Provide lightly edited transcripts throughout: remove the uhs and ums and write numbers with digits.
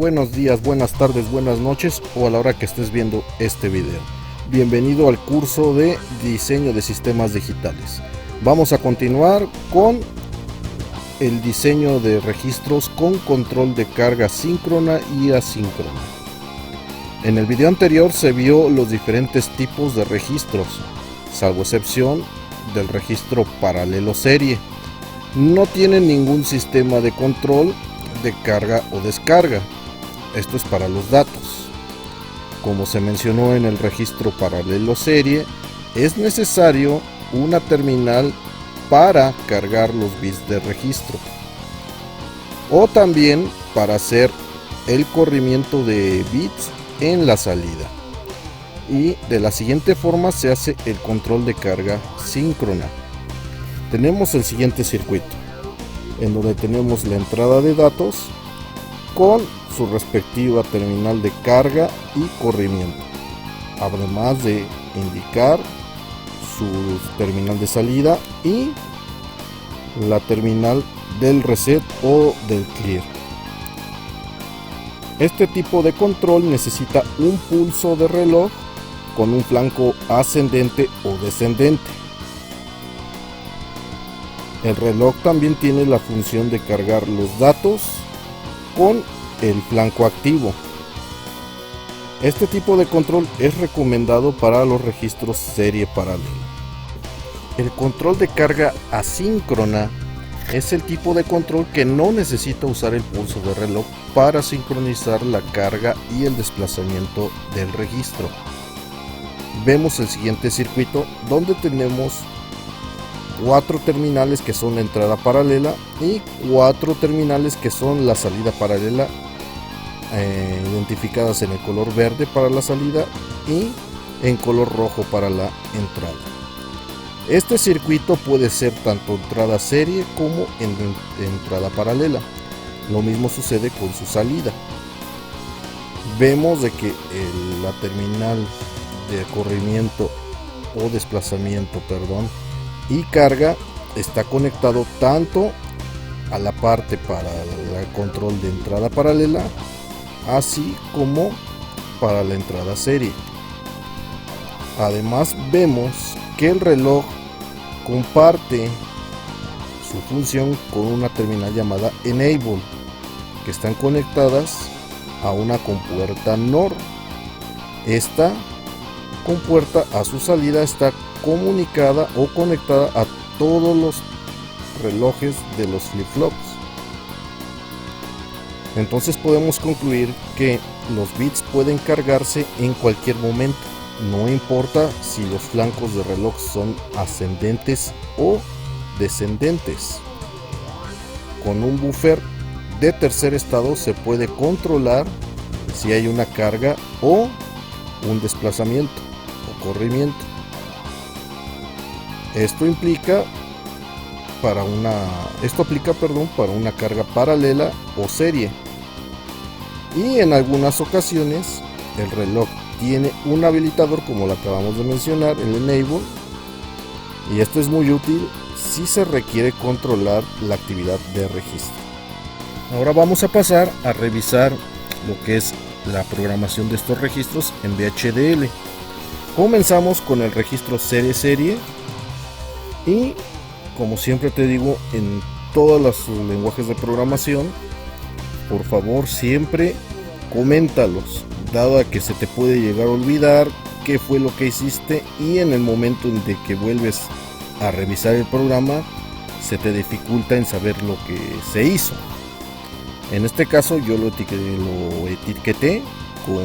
buenos días, buenas tardes, buenas noches o a la hora que estés viendo este video. Bienvenido al curso de diseño de sistemas digitales. Vamos a continuar con el diseño de registros con control de carga síncrona y asíncrona. En el video anterior se vio los diferentes tipos de registros, salvo excepción del registro paralelo serie. No tiene ningún sistema de control de carga o descarga. Esto es para los datos. Como se mencionó en el registro paralelo serie, es necesario una terminal para cargar los bits de registro o también para hacer el corrimiento de bits en la salida. Y de la siguiente forma se hace el control de carga síncrona. Tenemos el siguiente circuito, en donde tenemos la entrada de datos con su respectiva terminal de carga y corrimiento, además de indicar su terminal de salida y la terminal del reset o del clear. Este tipo de control necesita un pulso de reloj con un flanco ascendente o descendente. El reloj también tiene la función de cargar los datos con el flanco activo. Este tipo de control es recomendado para los registros serie paralela. El control de carga asíncrona es el tipo de control que no necesita usar el pulso de reloj para sincronizar la carga y el desplazamiento del registro. Vemos el siguiente circuito donde tenemos 4 terminales que son la entrada paralela y 4 terminales que son la salida paralela, identificadas en el color verde para la salida y en color rojo para la entrada. Este circuito puede ser tanto entrada serie como entrada paralela. Lo mismo sucede con su salida. Vemos de que la terminal de corrimiento o desplazamiento, y carga está conectado tanto a la parte para el control de entrada paralela así como para la entrada serie. Además vemos que el reloj comparte su función con una terminal llamada enable, que están conectadas a una compuerta NOR. Esta compuerta a su salida está comunicada o conectada a todos los relojes de los flip-flops. Entonces podemos concluir que los bits pueden cargarse en cualquier momento, no importa si los flancos de reloj son ascendentes o descendentes. Con un buffer de tercer estado se puede controlar si hay una carga o un desplazamiento o corrimiento. Esto aplica para una carga paralela o serie. Y en algunas ocasiones el reloj tiene un habilitador, como lo acabamos de mencionar, el enable, y esto es muy útil si se requiere controlar la actividad de registro. Ahora vamos a pasar a revisar lo que es la programación de estos registros en VHDL. Comenzamos con el registro serie y, como siempre te digo, en todos los lenguajes de programación, por favor siempre coméntalos, dado a que se te puede llegar a olvidar qué fue lo que hiciste y en el momento en que vuelves a revisar el programa se te dificulta en saber lo que se hizo. En este caso yo lo etiqueté con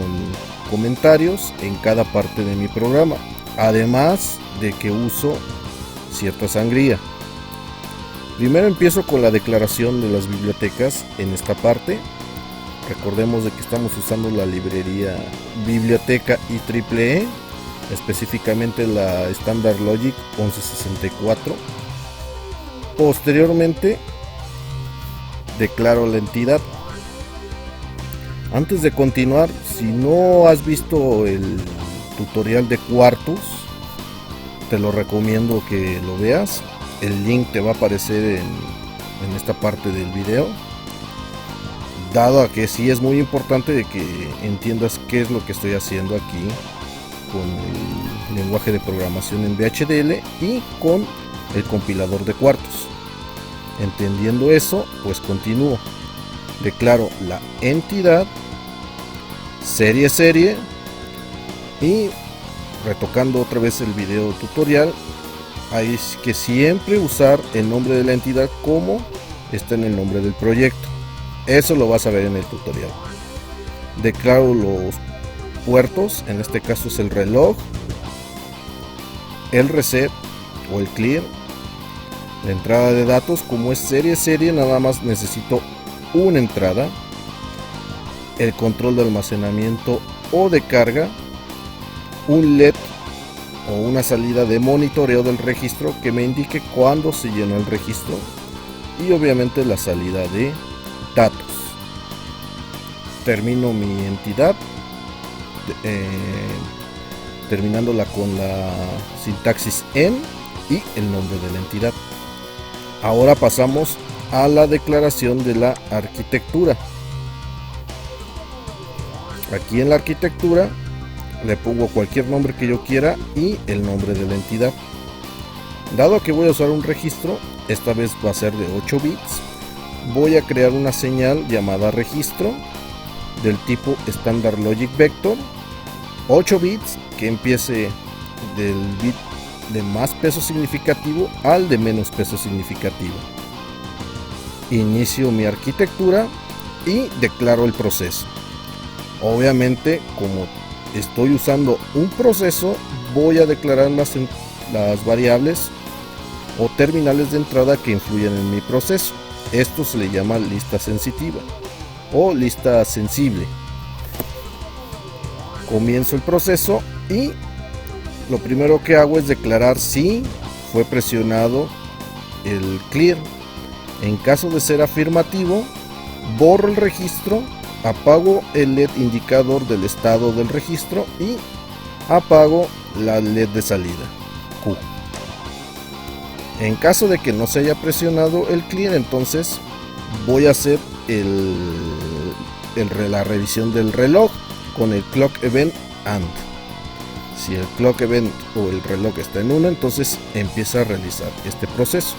comentarios en cada parte de mi programa, además de que uso cierta sangría. Primero empiezo con la declaración de las bibliotecas en esta parte. Recordemos de que estamos usando la librería Biblioteca IEEE, específicamente la Standard Logic 1164. Posteriormente declaro la entidad. Antes de continuar, si no has visto el tutorial de Quartus, te lo recomiendo que lo veas. El link te va a aparecer en esta parte del video. dado a que sí es muy importante de que entiendas qué es lo que estoy haciendo aquí con el lenguaje de programación en VHDL y con el compilador de cuartos. Entendiendo eso, pues continúo. Declaro la entidad, serie, y retocando otra vez el video tutorial, hay que siempre usar el nombre de la entidad como está en el nombre del proyecto. Eso lo vas a ver en el tutorial. Declaro los puertos, en este caso es el reloj, el reset o el clear. La entrada de datos, como es serie, nada más necesito una entrada. El control de almacenamiento o de carga, un LED o una salida de monitoreo del registro que me indique cuándo se llenó el registro, y obviamente la salida de datos. Termino mi entidad terminándola con la sintaxis en y el nombre de la entidad. Ahora pasamos a la declaración de la arquitectura. Aquí en la arquitectura le pongo cualquier nombre que yo quiera y el nombre de la entidad. Dado que voy a usar un registro, esta vez va a ser de 8 bits, voy a crear una señal llamada registro del tipo Standard Logic Vector, 8 bits, que empiece del bit de más peso significativo al de menos peso significativo. Inicio mi arquitectura y declaro el proceso. Obviamente, como estoy usando un proceso, voy a declarar las variables o terminales de entrada que influyen en mi proceso. Esto se le llama lista sensitiva o lista sensible. Comienzo el proceso y lo primero que hago es declarar si fue presionado el clear. En caso de ser afirmativo, borro el registro, apago el LED indicador del estado del registro y apago la LED de salida Q. En caso de que no se haya presionado el clear, entonces voy a hacer la revisión del reloj con el clock event AND. Si el clock event o el reloj está en 1, entonces empieza a realizar este proceso.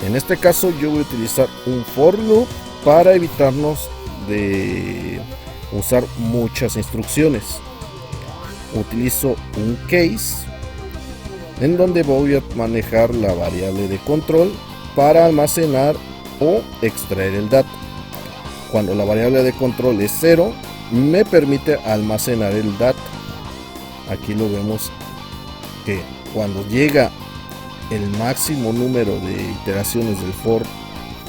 En este caso yo voy a utilizar un for loop para evitarnos de usar muchas instrucciones. Utilizo un case en donde voy a manejar la variable de control para almacenar o extraer el dato. Cuando la variable de control es 0, me permite almacenar el dato. Aquí lo vemos que cuando llega el máximo número de iteraciones del for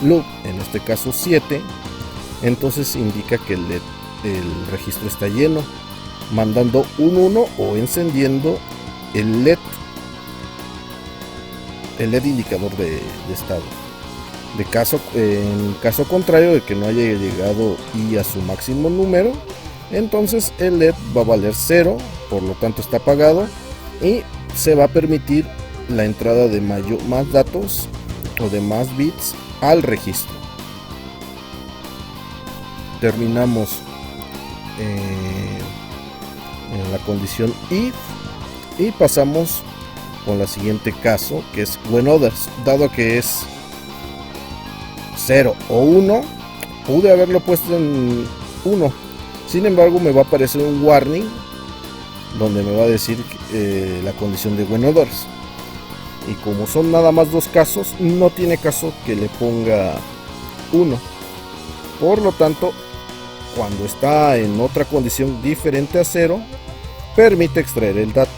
loop, en este caso 7, entonces indica que el registro está lleno, mandando un 1 o encendiendo el LED indicador de estado. En caso contrario de que no haya llegado y a su máximo número, entonces el LED va a valer 0, por lo tanto está apagado y se va a permitir la entrada de más datos o de más bits al registro. Terminamos en la condición if y pasamos con la siguiente caso, que es when others. Dado que es 0 o 1, pude haberlo puesto en 1, sin embargo me va a aparecer un warning donde me va a decir la condición de when others, y como son nada más dos casos, no tiene caso que le ponga 1. Por lo tanto, cuando está en otra condición diferente a 0, permite extraer el dato.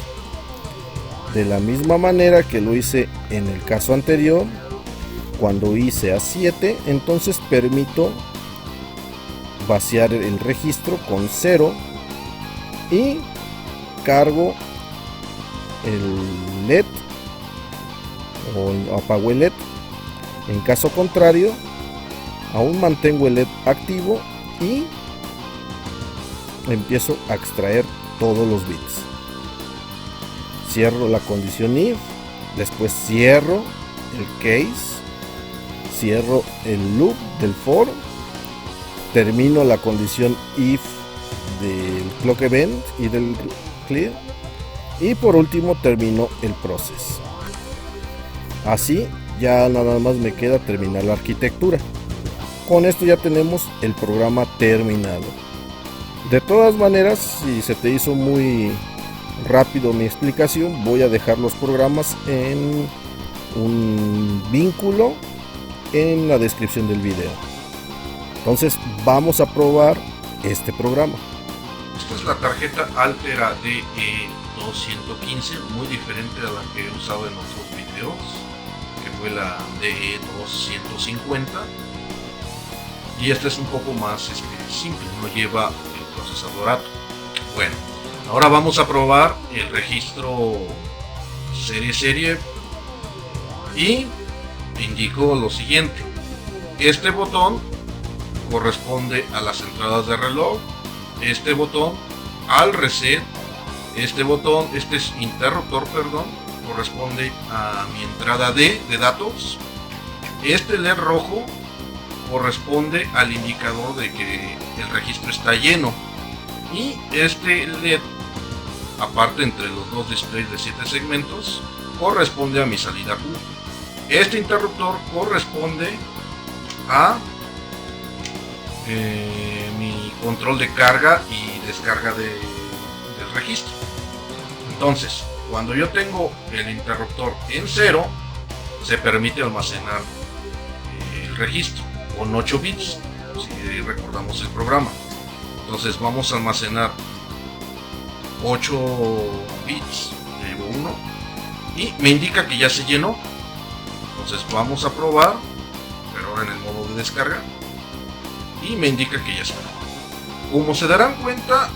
De la misma manera que lo hice en el caso anterior, cuando hice a 7, entonces permito vaciar el registro con 0 y cargo el LED o apago el LED. En caso contrario, aún mantengo el LED activo y empiezo a extraer todos los bits. Cierro la condición if, después cierro el case, cierro el loop del for termino la condición if del clock event y del clear, y por último termino el proceso. Así ya nada más me queda terminar la arquitectura. Con esto ya tenemos el programa terminado. De todas maneras, si se te hizo muy rápido mi explicación, voy a dejar los programas en un vínculo en la descripción del video. Entonces vamos a probar este programa. Esta es la tarjeta Altera DE215, muy diferente a la que he usado en otros videos, que fue la DE250, y esta es un poco más simple, no lleva el procesador ATO. Bueno, ahora vamos a probar el registro serie y indico lo siguiente: este botón corresponde a las entradas de reloj, este botón al reset, este interruptor, corresponde a mi entrada de datos, este LED rojo corresponde al indicador de que el registro está lleno, y este LED, aparte entre los dos displays de 7 segmentos, corresponde a mi salida Q. Este interruptor corresponde a mi control de carga y descarga del registro. Entonces, cuando yo tengo el interruptor en 0, se permite almacenar el registro con 8 bits, si recordamos el programa. Entonces vamos a almacenar 8 bits, llevo 1 y me indica que ya se llenó. Entonces vamos a probar, pero ahora en el modo de descarga, y me indica que ya está. Como se darán cuenta,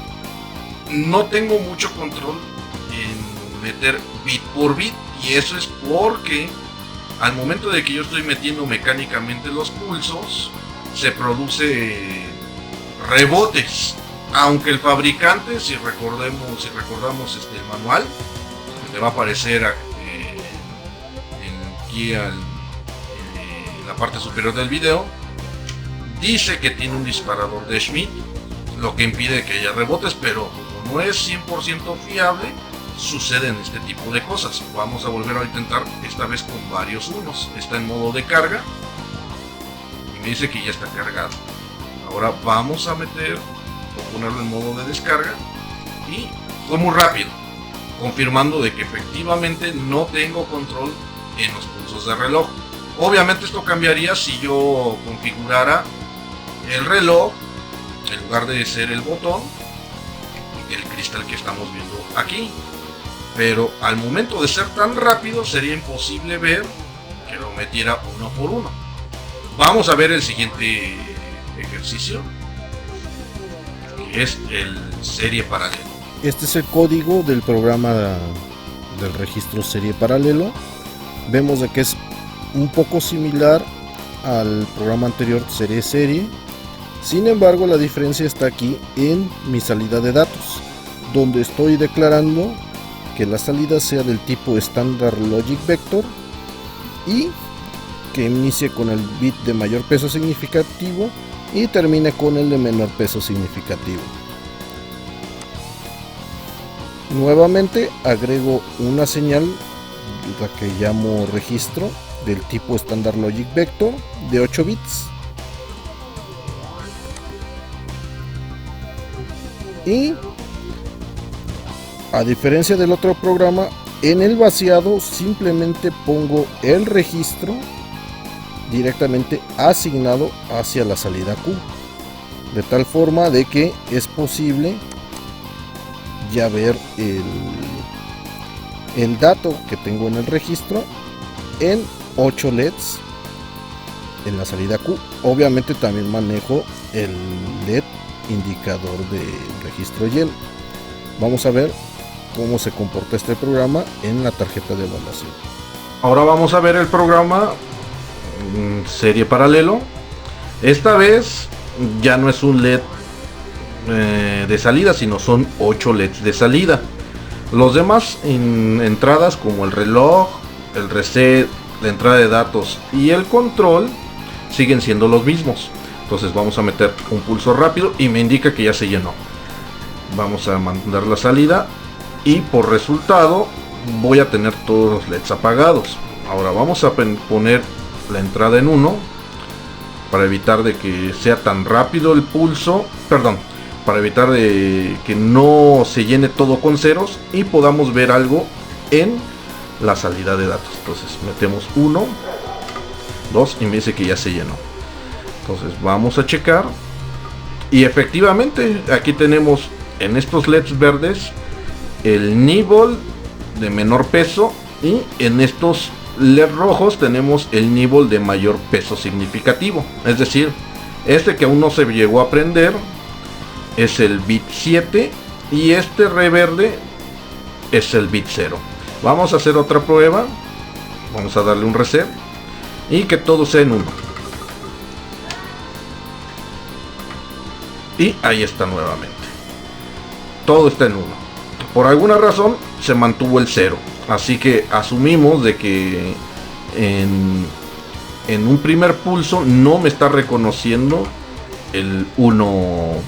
no tengo mucho control en meter bit por bit, y eso es porque al momento de que yo estoy metiendo mecánicamente los pulsos, se produce rebotes, aunque el fabricante, si recordamos el manual, que te va a aparecer aquí en la parte superior del video, dice que tiene un disparador de Schmitt, lo que impide que haya rebotes, pero como no es 100% fiable, suceden este tipo de cosas. Vamos a volver a intentar, esta vez con varios unos. Está en modo de carga y me dice que ya está cargado. Ahora vamos a ponerlo en modo de descarga, y fue muy rápido, confirmando de que efectivamente no tengo control en los pulsos de reloj. Obviamente esto cambiaría si yo configurara el reloj, en lugar de ser el botón, el cristal que estamos viendo aquí. Pero al momento de ser tan rápido, sería imposible ver que lo metiera uno por uno. Vamos a ver el siguiente ejercicio, que es el serie paralelo. Este es el código del programa del registro serie paralelo. Vemos de que es un poco similar al programa anterior serie. Sin embargo, la diferencia está aquí en mi salida de datos, donde estoy declarando que la salida sea del tipo Standard Logic Vector y que inicie con el bit de mayor peso significativo y termine con el de menor peso significativo. Nuevamente agrego una señal, la que llamo registro, del tipo Standard Logic Vector de 8 bits, y a diferencia del otro programa, en el vaciado simplemente pongo el registro directamente asignado hacia la salida Q, de tal forma de que es posible ya ver el dato que tengo en el registro en 8 LEDs en la salida Q. Obviamente también manejo el LED indicador de registro lleno. Vamos a ver cómo se comporta este programa en la tarjeta de evaluación. Ahora vamos a ver el programa serie paralelo. Esta vez ya no es un LED de salida, sino son 8 LEDs de salida. Los demás entradas, como el reloj, el reset, la entrada de datos y el control, siguen siendo los mismos. Entonces vamos a meter un pulso rápido y me indica que ya se llenó. Vamos a mandar la salida y por resultado voy a tener todos los LEDs apagados. Ahora vamos a poner la entrada en 1 para evitar de que sea tan rápido el pulso, para evitar de que no se llene todo con ceros y podamos ver algo en la salida de datos. Entonces metemos 1, 2 y me dice que ya se llenó. Entonces vamos a checar y efectivamente aquí tenemos en estos LEDs verdes el nibble de menor peso y en estos LED rojos tenemos el nibble de mayor peso significativo. Es decir, este que aún no se llegó a prender es el bit 7 y este reverde es el bit 0. Vamos a hacer otra prueba. Vamos a darle un reset y que todo sea en 1. Y ahí está nuevamente. Todo está en 1. Por alguna razón se mantuvo el 0. Así que asumimos de que en un primer pulso no me está reconociendo el 1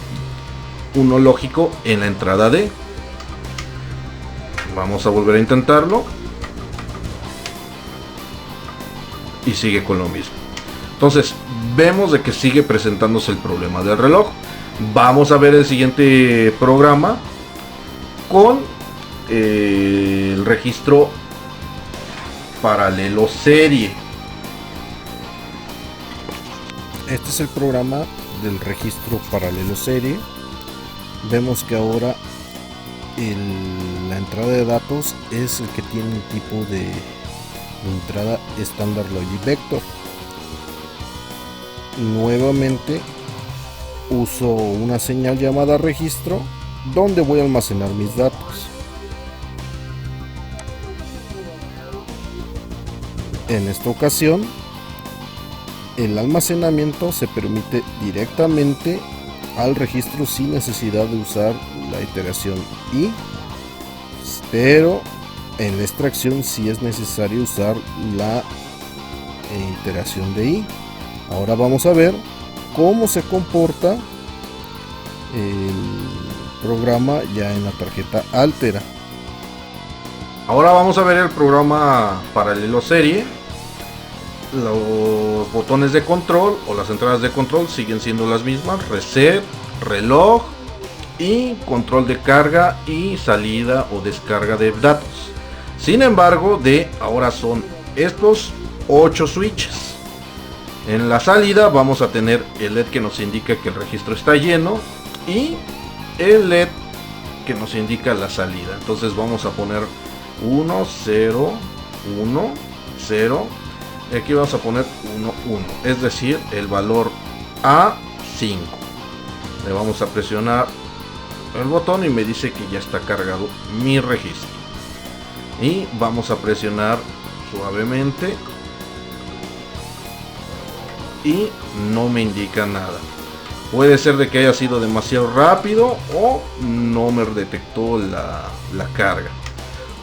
lógico en la entrada D. Vamos a volver a intentarlo. Y sigue con lo mismo. Entonces vemos de que sigue presentándose el problema del reloj. Vamos a ver el siguiente programa con el registro paralelo serie. Este es el programa del registro paralelo serie. Vemos que ahora la entrada de datos es el que tiene un tipo de entrada estándar Logic Vector. Nuevamente uso una señal llamada registro donde voy a almacenar mis datos. En esta ocasión el almacenamiento se permite directamente al registro sin necesidad de usar la iteración I, pero en la extracción sí es necesario usar la iteración de I. Ahora vamos a ver cómo se comporta el programa ya en la tarjeta Altera. Ahora vamos a ver el programa paralelo serie. Los botones de control o las entradas de control siguen siendo las mismas: reset, reloj y control de carga y salida o descarga de datos. Sin embargo, ahora son estos 8 switches. En la salida vamos a tener el LED que nos indica que el registro está lleno y el LED que nos indica la salida. Entonces vamos a poner 1, 0, 1, 0. Y aquí vamos a poner 1, 1. Es decir, el valor A5. Le vamos a presionar el botón y me dice que ya está cargado mi registro. Y vamos a presionar suavemente. Y no me indica nada. Puede ser de que haya sido demasiado rápido o no me detectó la carga.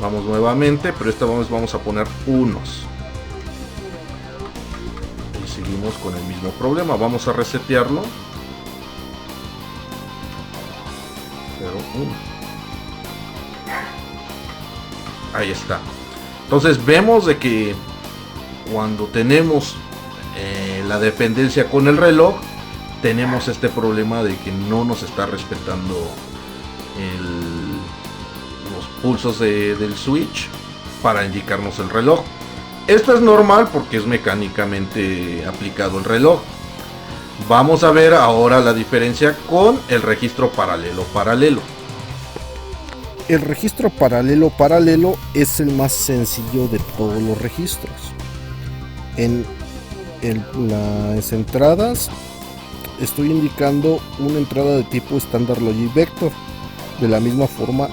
Vamos nuevamente, pero esta vez vamos a poner unos. Y seguimos con el mismo problema. Vamos a resetearlo. 0, 1. Ahí está. Entonces vemos de que cuando tenemos la dependencia con el reloj, tenemos este problema de que no nos está respetando los pulsos del switch para indicarnos el reloj. Esto es normal porque es mecánicamente aplicado el reloj. Vamos a ver ahora la diferencia con el registro paralelo. El registro paralelo es el más sencillo de todos los registros. En las entradas estoy indicando una entrada de tipo estándar Logic Vector. De la misma forma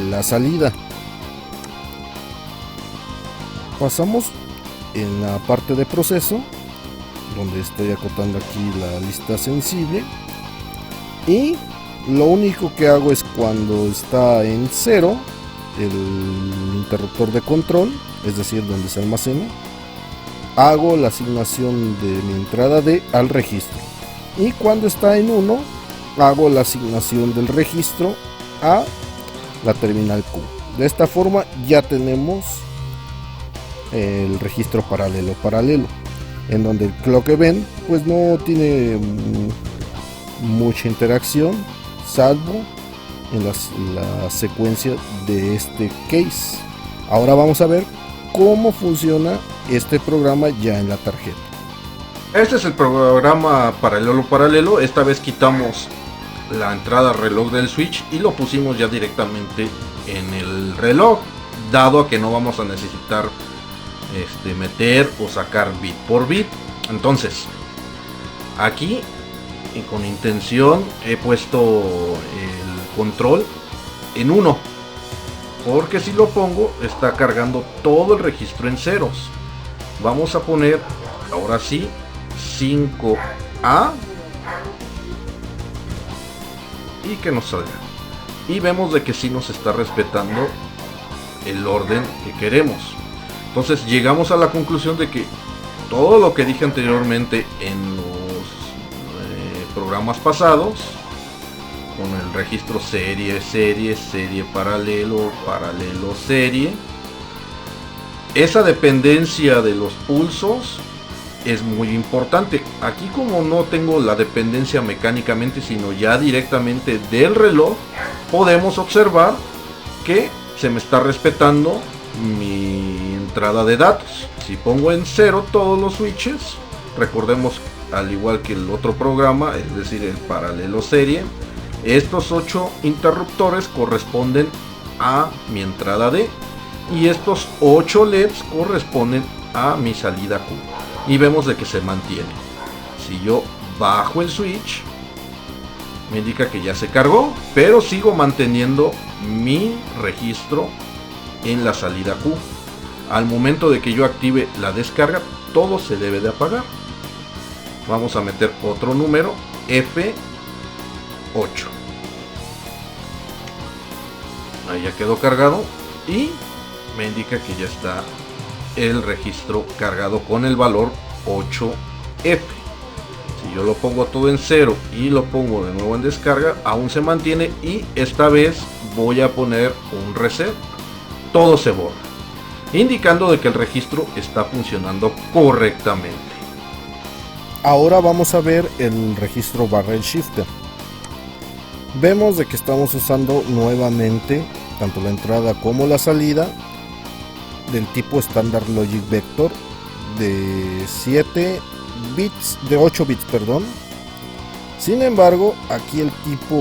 la salida. Pasamos en la parte de proceso, donde estoy acotando aquí la lista sensible, y lo único que hago es cuando está en 0 el interruptor de control, es decir, donde se almacena, hago la asignación de mi entrada D al registro. y cuando está en 1 hago la asignación del registro a la terminal Q. De esta forma ya tenemos el registro paralelo, en donde el clock event pues no tiene mucha interacción, salvo en la secuencia de este case. Ahora vamos a ver cómo funciona este programa ya en la tarjeta. Este es el programa paralelo. Esta vez quitamos la entrada reloj del switch y lo pusimos ya directamente en el reloj, dado a que no vamos a necesitar meter o sacar bit por bit. Entonces aquí, y con intención, he puesto el control en 1, porque si lo pongo está cargando todo el registro en ceros. Vamos a poner ahora sí 5A y que nos salga, y vemos de que sí nos está respetando el orden que queremos. Entonces llegamos a la conclusión de que todo lo que dije anteriormente en los programas pasados, con el registro serie, paralelo, serie, esa dependencia de los pulsos es muy importante. Aquí, como no tengo la dependencia mecánicamente, sino ya directamente del reloj, podemos observar que se me está respetando mi entrada de datos. Si pongo en 0 todos los switches, recordemos, al igual que el otro programa, es decir, el paralelo serie, estos 8 interruptores corresponden a mi entrada D, y estos 8 LEDs corresponden a mi salida Q, y vemos de que se mantiene. Si yo bajo el switch, me indica que ya se cargó, pero sigo manteniendo mi registro en la salida Q. Al momento de que yo active la descarga, todo se debe de apagar. Vamos a meter otro número, F8. Ahí ya quedó cargado y me indica que ya está el registro cargado con el valor 8F. Si yo lo pongo todo en 0 y lo pongo de nuevo en descarga, aún se mantiene, y esta vez voy a poner un reset. Todo se borra, indicando de que el registro está funcionando correctamente. Ahora vamos a ver el registro barrel shifter. Vemos de que estamos usando nuevamente tanto la entrada como la salida del tipo Standard Logic Vector de 8 bits, perdón. Sin embargo, aquí el tipo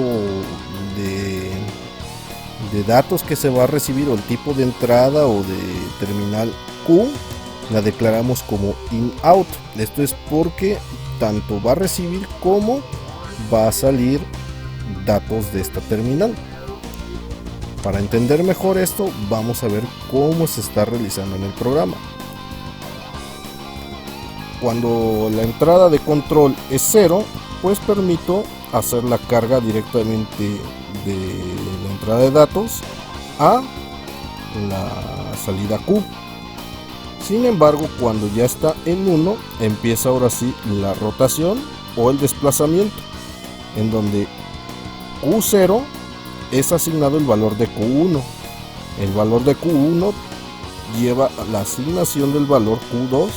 de datos que se va a recibir, o el tipo de entrada o de terminal Q, la declaramos como in-out. Esto es porque tanto va a recibir como va a salir datos de esta terminal. Para entender mejor esto, vamos a ver cómo se está realizando en el programa. Cuando la entrada de control es 0, pues permito hacer la carga directamente de la entrada de datos a la salida Q. Sin embargo, cuando ya está en 1, empieza ahora sí la rotación o el desplazamiento, en donde Q0 es asignado el valor de Q1. El valor de Q1 lleva la asignación del valor Q2,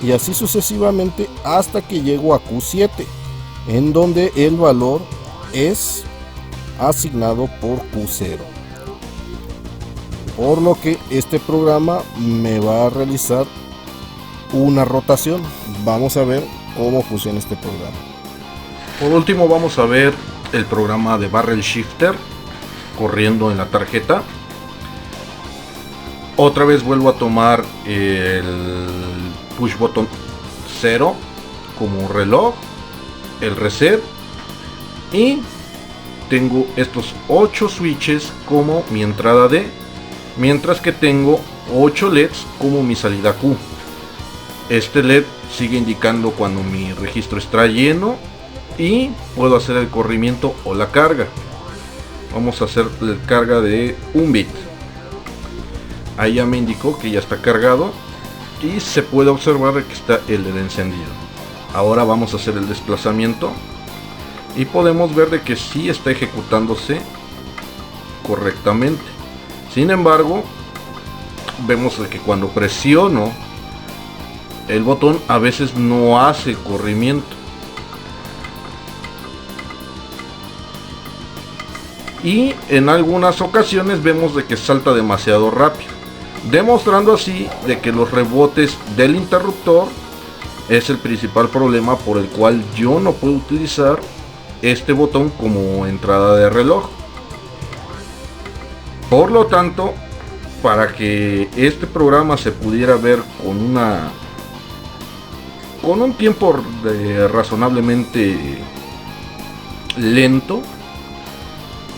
y así sucesivamente hasta que llego a Q7, en donde el valor es asignado por Q0. Por lo que este programa me va a realizar una rotación. Vamos a ver cómo funciona este programa. Por último, vamos a ver el programa de barrel shifter corriendo en la tarjeta. Otra vez vuelvo a tomar el push button 0 como reloj, el reset, y tengo estos 8 switches como mi entrada D, mientras que tengo 8 LEDs como mi salida Q. Este LED sigue indicando cuando mi registro está lleno y puedo hacer el corrimiento o la carga. Vamos a hacer la carga de 1 bit. Ahí ya me indicó que ya está cargado y se puede observar que está el LED encendido. Ahora vamos a hacer el desplazamiento y podemos ver de que sí está ejecutándose correctamente. Sin embargo, vemos de que cuando presiono el botón a veces no hace corrimiento. Y en algunas ocasiones vemos de que salta demasiado rápido, demostrando así de que los rebotes del interruptor es el principal problema por el cual yo no puedo utilizar este botón como entrada de reloj. Por lo tanto, para que este programa se pudiera ver con un tiempo razonablemente lento,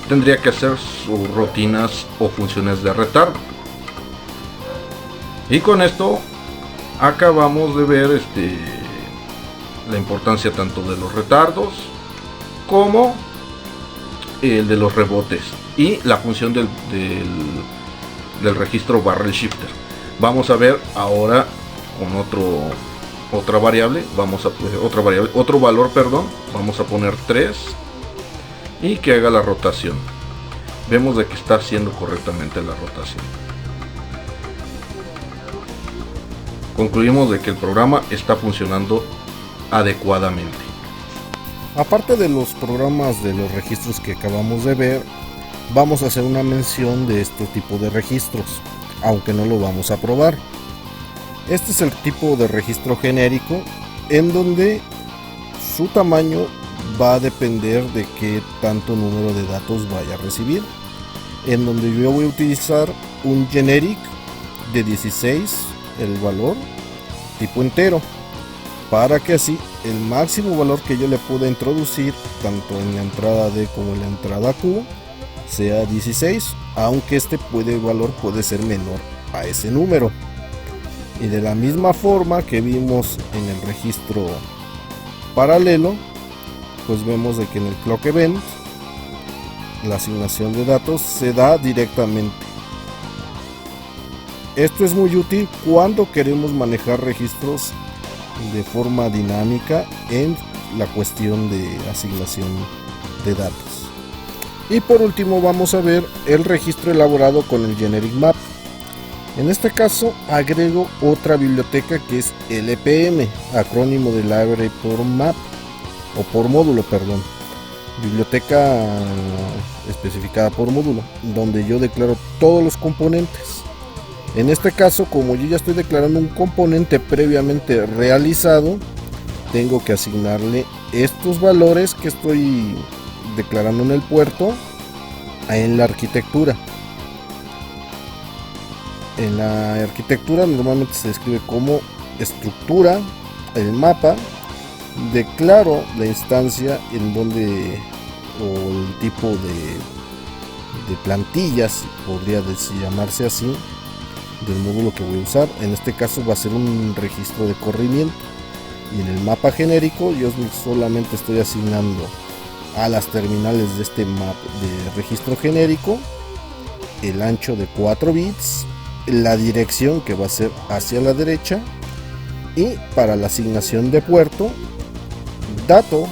tendría que hacer sus rutinas o funciones de retardo. Y con esto acabamos de ver la importancia tanto de los retardos como el de los rebotes y la función del registro barrel shifter. Vamos a ver ahora con otro valor, vamos a poner 3 y que haga la rotación. Vemos de que está haciendo correctamente la rotación. Concluimos de que el programa está funcionando adecuadamente. Aparte de los programas de los registros que acabamos de ver, vamos a hacer una mención de este tipo de registros, aunque no lo vamos a probar. Este es el tipo de registro genérico en donde su tamaño va a depender de qué tanto número de datos vaya a recibir, en donde yo voy a utilizar un generic de 16 el valor tipo entero, para que así el máximo valor que yo le pueda introducir tanto en la entrada D como en la entrada Q sea 16, aunque este valor puede ser menor a ese número. Y de la misma forma que vimos en el registro paralelo, pues vemos de que en el clock event la asignación de datos se da directamente. Esto es muy útil cuando queremos manejar registros de forma dinámica en la cuestión de asignación de datos. Y por último vamos a ver el registro elaborado con el generic map. En este caso agrego otra biblioteca que es LPM, acrónimo de Library por Map o por módulo, perdón. Biblioteca especificada por módulo, donde yo declaro todos los componentes. En este caso, como yo ya estoy declarando un componente previamente realizado, tengo que asignarle estos valores que estoy declarando en el puerto en la arquitectura. En la arquitectura normalmente se describe como estructura, el mapa, declaro la instancia en donde o el tipo de plantillas, podría llamarse así, del módulo que voy a usar. En este caso va a ser un registro de corrimiento, y en el mapa genérico yo solamente estoy asignando a las terminales de este map de registro genérico el ancho de 4 bits, la dirección que va a ser hacia la derecha, y para la asignación de puerto, dato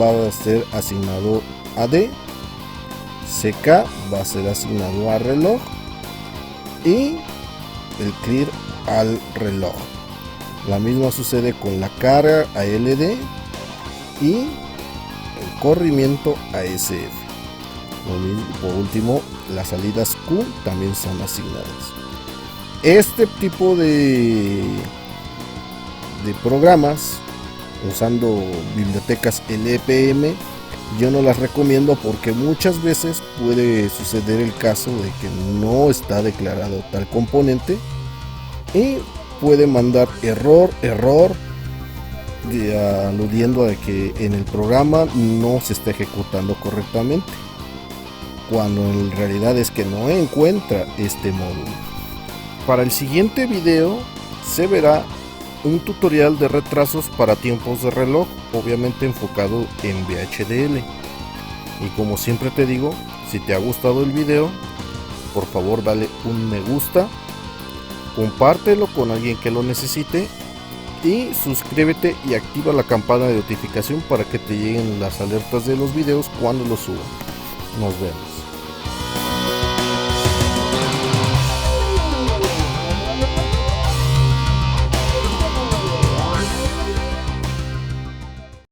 va a ser asignado a D, CK va a ser asignado a reloj y el clear al reloj. La misma sucede con la carga a LD y el corrimiento a SF. Por último, las salidas Q también son asignadas. Este tipo de programas usando bibliotecas LPM yo no las recomiendo, porque muchas veces puede suceder el caso de que no está declarado tal componente y puede mandar error aludiendo a que en el programa no se está ejecutando correctamente, cuando en realidad es que no encuentra este módulo. Para el siguiente video se verá un tutorial de retrasos para tiempos de reloj, obviamente enfocado en VHDL. Y como siempre te digo, si te ha gustado el video, por favor dale un me gusta, compártelo con alguien que lo necesite y suscríbete y activa la campana de notificación para que te lleguen las alertas de los videos cuando los suba. Nos vemos.